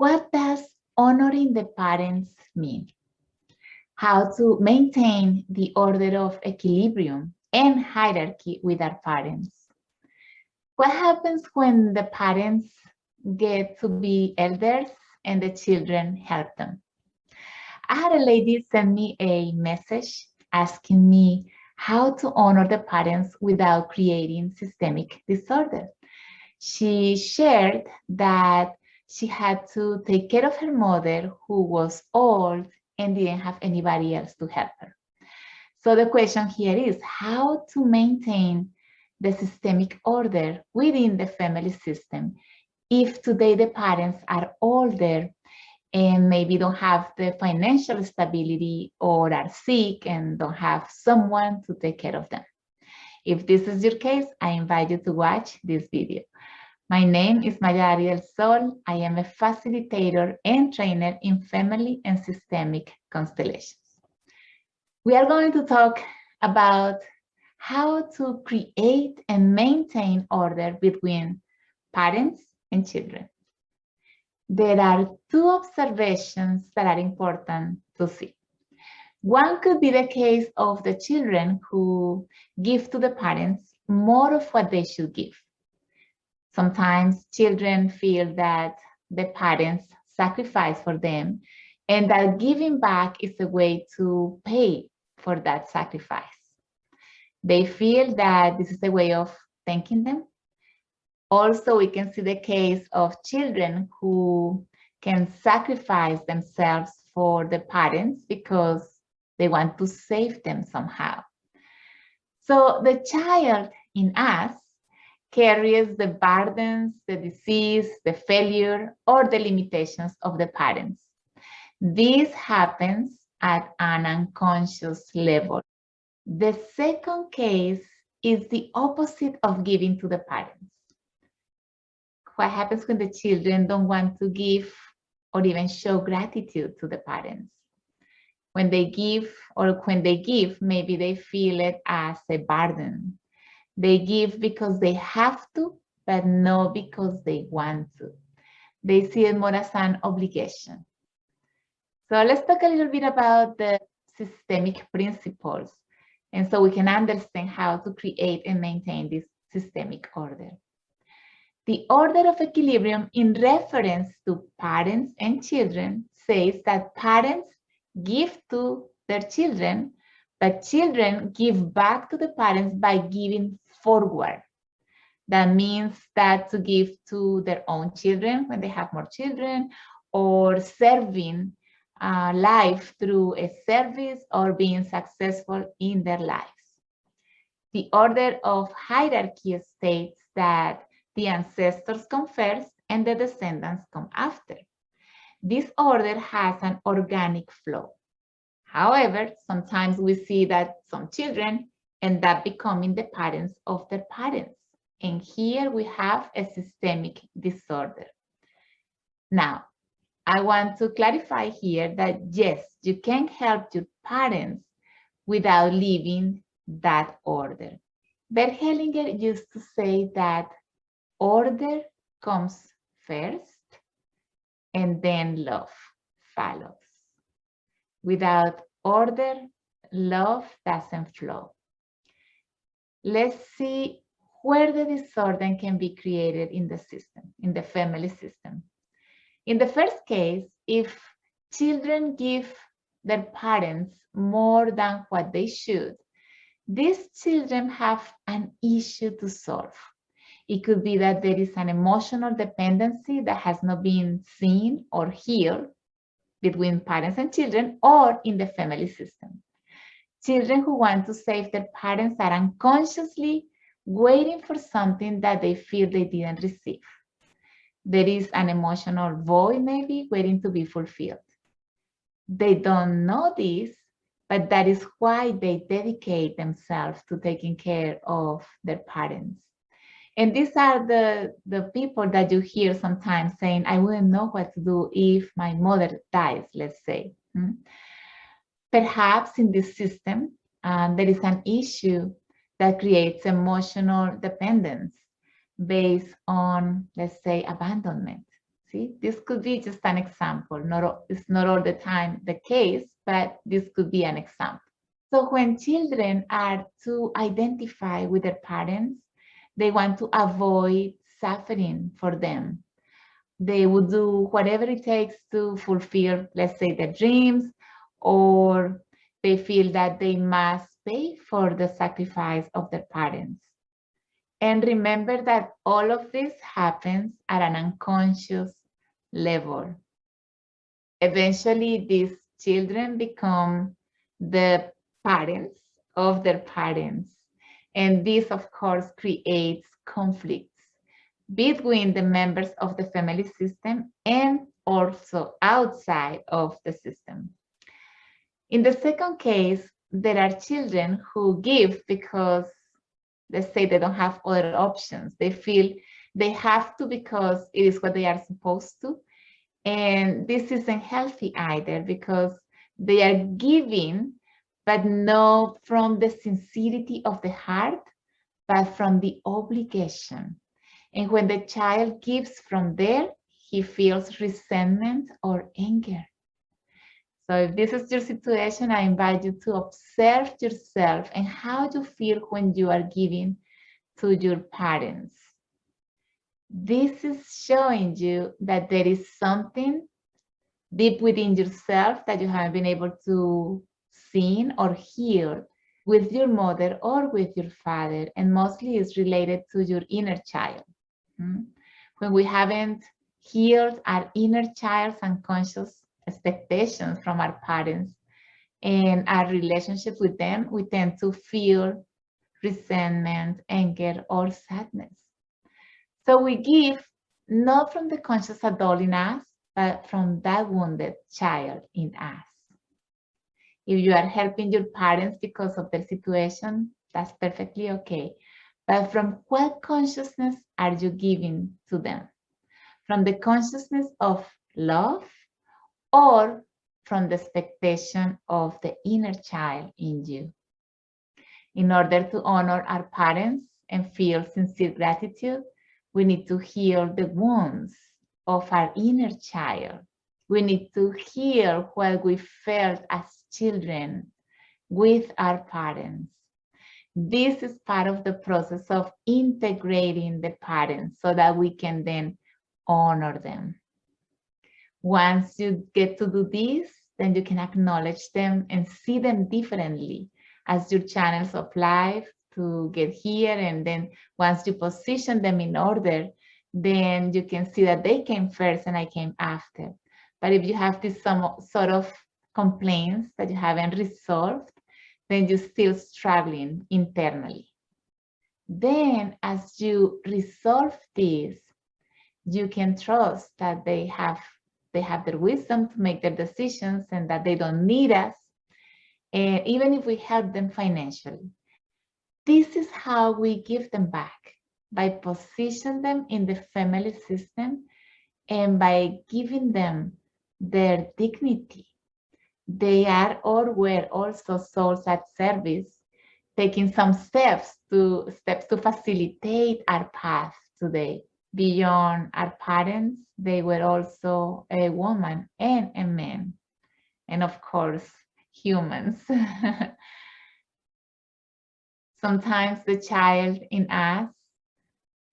What does honoring the parents mean? How to maintain the order of equilibrium and hierarchy with our parents? What happens when the parents get to be elders and the children help them? I had a lady send me a message asking me how to honor the parents without creating systemic disorder. She shared that she had to take care of her mother who was old and didn't have anybody else to help her. So the question here is how to maintain the systemic order within the family system if today the parents are older and maybe don't have the financial stability or are sick and don't have someone to take care of them. If this is your case, I invite you to watch this video. My name is Maya del Sol. I am a facilitator and trainer in family and systemic constellations. We are going to talk about how to create and maintain order between parents and children. There are two observations that are important to see. One could be the case of the children who give to the parents more of what they should give. Sometimes children feel that the parents sacrifice for them and that giving back is a way to pay for that sacrifice. They feel that this is a way of thanking them. Also, we can see the case of children who can sacrifice themselves for the parents because they want to save them somehow. So the child in us carries the burdens, the disease, the failure, or the limitations of the parents. This happens at an unconscious level. The second case is the opposite of giving to the parents. What happens when the children don't want to give or even show gratitude to the parents? When they give, maybe they feel it as a burden. They give because they have to, but not because they want to. They see it more as an obligation. So let's talk a little bit about the systemic principles, and so we can understand how to create and maintain this systemic order. The order of equilibrium in reference to parents and children says that parents give to their children, but children give back to the parents by giving forward. That means that to give to their own children when they have more children, or serving life through a service or being successful in their lives. The order of hierarchy states that the ancestors come first and the descendants come after. This order has an organic flow. However, sometimes we see that some children end up becoming the parents of their parents. And here we have a systemic disorder. Now, I want to clarify here that yes, you can help your parents without leaving that order. Bert Hellinger used to say that order comes first and then love follows. Without order, love doesn't flow. Let's see where the disorder can be created in the system, in the family system. In the first case, if children give their parents more than what they should, these children have an issue to solve. It could be that there is an emotional dependency that has not been seen or healed between parents and children or in the family system. Children who want to save their parents are unconsciously waiting for something that they feel they didn't receive. There is an emotional void maybe waiting to be fulfilled. They don't know this, but that is why they dedicate themselves to taking care of their parents. And these are the people that you hear sometimes saying, I wouldn't know what to do if my mother dies, let's say. Perhaps in this system, there is an issue that creates emotional dependence based on, let's say, abandonment. See, this could be just an example. It's not all the time the case, but this could be an example. So when children are to identify with their parents, they want to avoid suffering for them. They would do whatever it takes to fulfill, let's say, their dreams, or they feel that they must pay for the sacrifice of their parents. And remember that all of this happens at an unconscious level. Eventually, these children become the parents of their parents. And this, of course, creates conflicts between the members of the family system and also outside of the system. In the second case, there are children who give because, let's say, they don't have other options. They feel they have to because it is what they are supposed to. And this isn't healthy either, because they are giving, but not from the sincerity of the heart, but from the obligation. And when the child gives from there, he feels resentment or anger. So if this is your situation, I invite you to observe yourself and how you feel when you are giving to your parents. This is showing you that there is something deep within yourself that you haven't been able to see or hear with your mother or with your father, and mostly is related to your inner child. When we haven't healed our inner child's unconscious expectations from our parents and our relationship with them, we tend to feel resentment, anger, or sadness. So we give not from the conscious adult in us, but from that wounded child in us. If you are helping your parents because of their situation, that's perfectly okay. But from what consciousness are you giving to them? From the consciousness of love, or from the expectation of the inner child in you? In order to honor our parents and feel sincere gratitude, we need to heal the wounds of our inner child. We need to heal what we felt as children with our parents. This is part of the process of integrating the parents so that we can then honor them. Once you get to do this, then you can acknowledge them and see them differently as your channels of life to get here. And then once you position them in order, then you can see that they came first and I came after. But if you have this some sort of complaints that you haven't resolved, then you're still struggling internally. Then as you resolve this, you can trust that they have their wisdom to make their decisions and that they don't need us, and even if we help them financially. This is how we give them back, by positioning them in the family system and by giving them their dignity. They are or were also souls at service, taking some steps to facilitate our path today. Beyond our parents, they were also a woman and a man, and of course, humans. Sometimes the child in us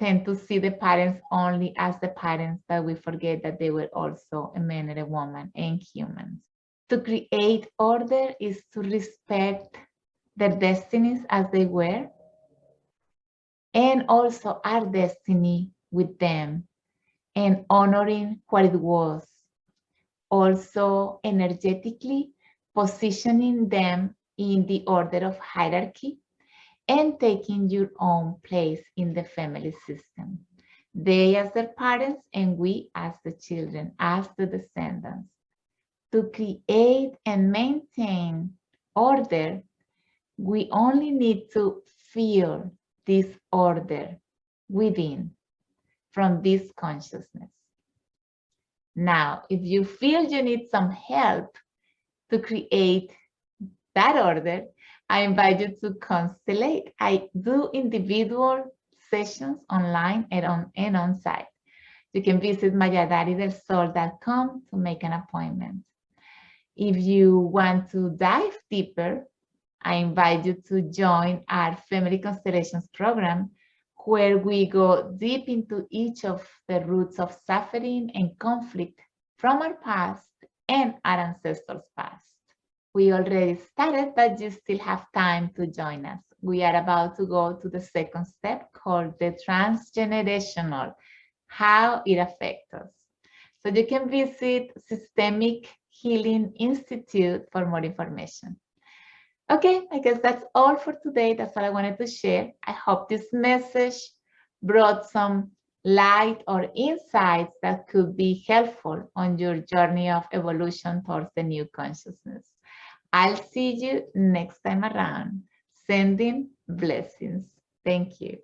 tend to see the parents only as the parents, but we forget that they were also a man and a woman and humans. To create order is to respect their destinies as they were, and also our destiny with them, and honoring what it was. Also energetically positioning them in the order of hierarchy and taking your own place in the family system. They as their parents and we as the children, as the descendants. To create and maintain order, we only need to feel this order within from this consciousness. Now, if you feel you need some help to create that order, I invite you to constellate. I do individual sessions online and on site. You can visit mayadaridelsol.com to make an appointment. If you want to dive deeper, I invite you to join our Family Constellations program, where we go deep into each of the roots of suffering and conflict from our past and our ancestors' past. We already started, but you still have time to join us. We are about to go to the second step called the transgenerational, how it affects us. So you can visit Systemic Healing Institute for more information. Okay, I guess that's all for today. That's all I wanted to share. I hope this message brought some light or insights that could be helpful on your journey of evolution towards the new consciousness. I'll see you next time around. Sending blessings. Thank you.